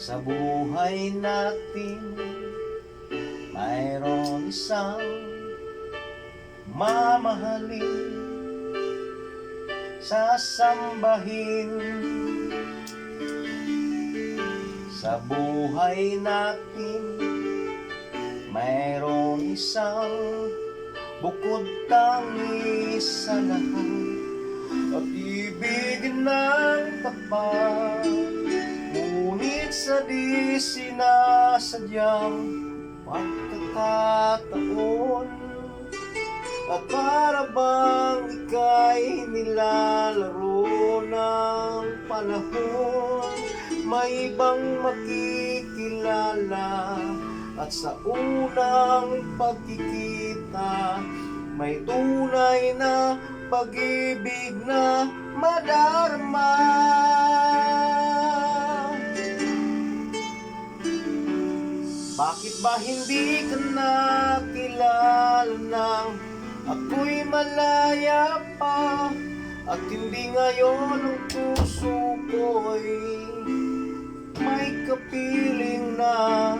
Sa buhay natin mayroon isang mamahalin, sasambahin. Sa buhay natin mayroon isang bukod tangi sa lahat, at ibigin ng tapat, ngunit sa di sinasadyang pagkakataon, at para bang ika'y nilalaro ng panahon, may ibang makikilala, at sa unang pagkikita may tunay na pag-ibig na madarama. Bakit ba hindi ka nakilala nang ako'y malaya pa, at hindi ngayon ang puso ko'y may kapiling na?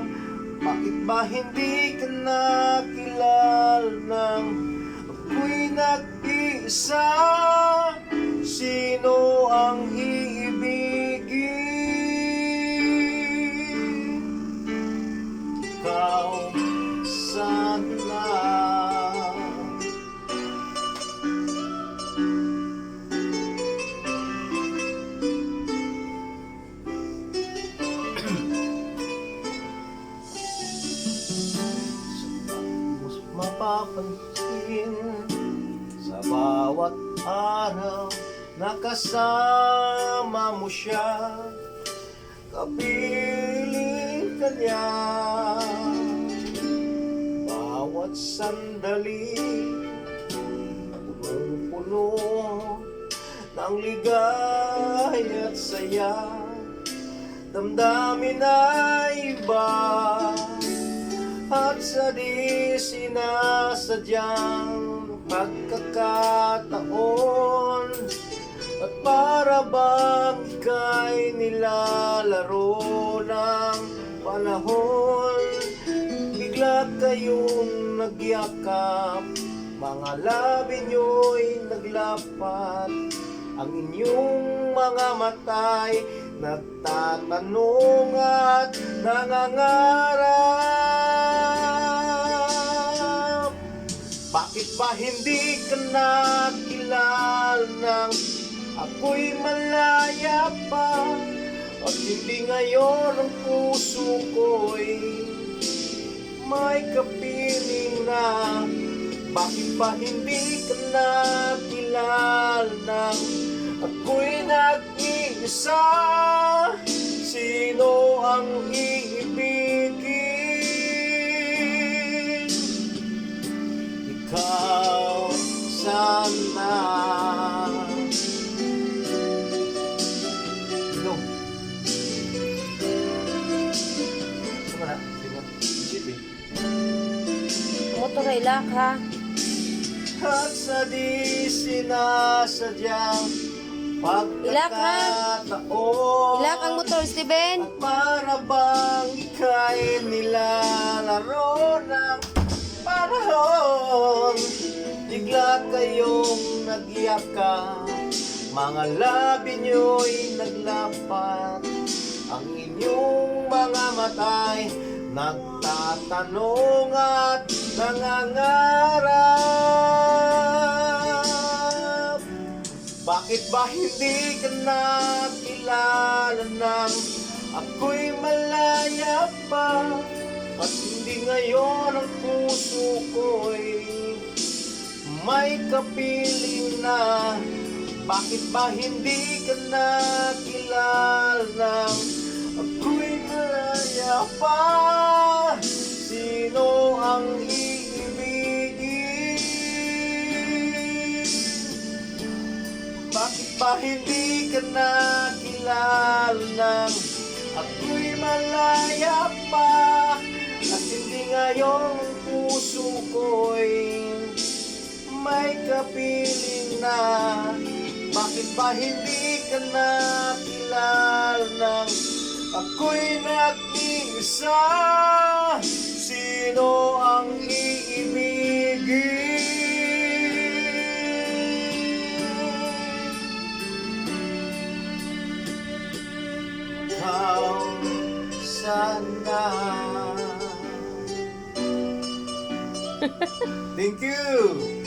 Bakit ba hindi ka nakilala nang ako'y nag-iisa? Sino ang iibigin? Ikaw sana. Mapapansin sa bawat araw na kasama mo siya, kapiling ka niya. Bawat sandali punong-puno ng ligay at saya, damdamin ay iba, at sa di sinasadyang pagkakataon, at para bang ika'y nilalaro ng panahon, bigla kayong nagyakap, mga labi nyo'y naglapat, ang inyong mga mata'y nagtatanong at nangangarap. Bakit ba hindi ka nakilala nang ako'y malaya pa, at hindi ngayon ang puso ko'y may kapiling na? Bakit ba hindi ka nakilala nang ako'y nag-iisa? Sino ang iibigin? Ikaw sana. Inom. Saan na? Isipin. Motor ay ilak ha. At sa di sinasadyang pagkakataon, Ilak ang motor, Steven. at para bang ika'y nilalaro ng panahon, bigla kayong nagyakap, mga labi nyo'y naglapat, ang inyong mga mata'y nagtatanong at nangangarap. Bakit ba hindi ka nakilala nang ako'y malaya pa, at hindi ngayon ang puso ko'y may kapiling na? Bakit ba hindi ka nakilala nang ako'y malaya pa? Sino ang iibigin? Bakit ba hindi ka nakilala nang ako'y malaya pa, at hindi ngayon ang puso ko'y may kapiling na? Bakit ba hindi ka nakilala nang Ako'y nag-iisa, sino ang iibigin? Ikaw sana. Thank you!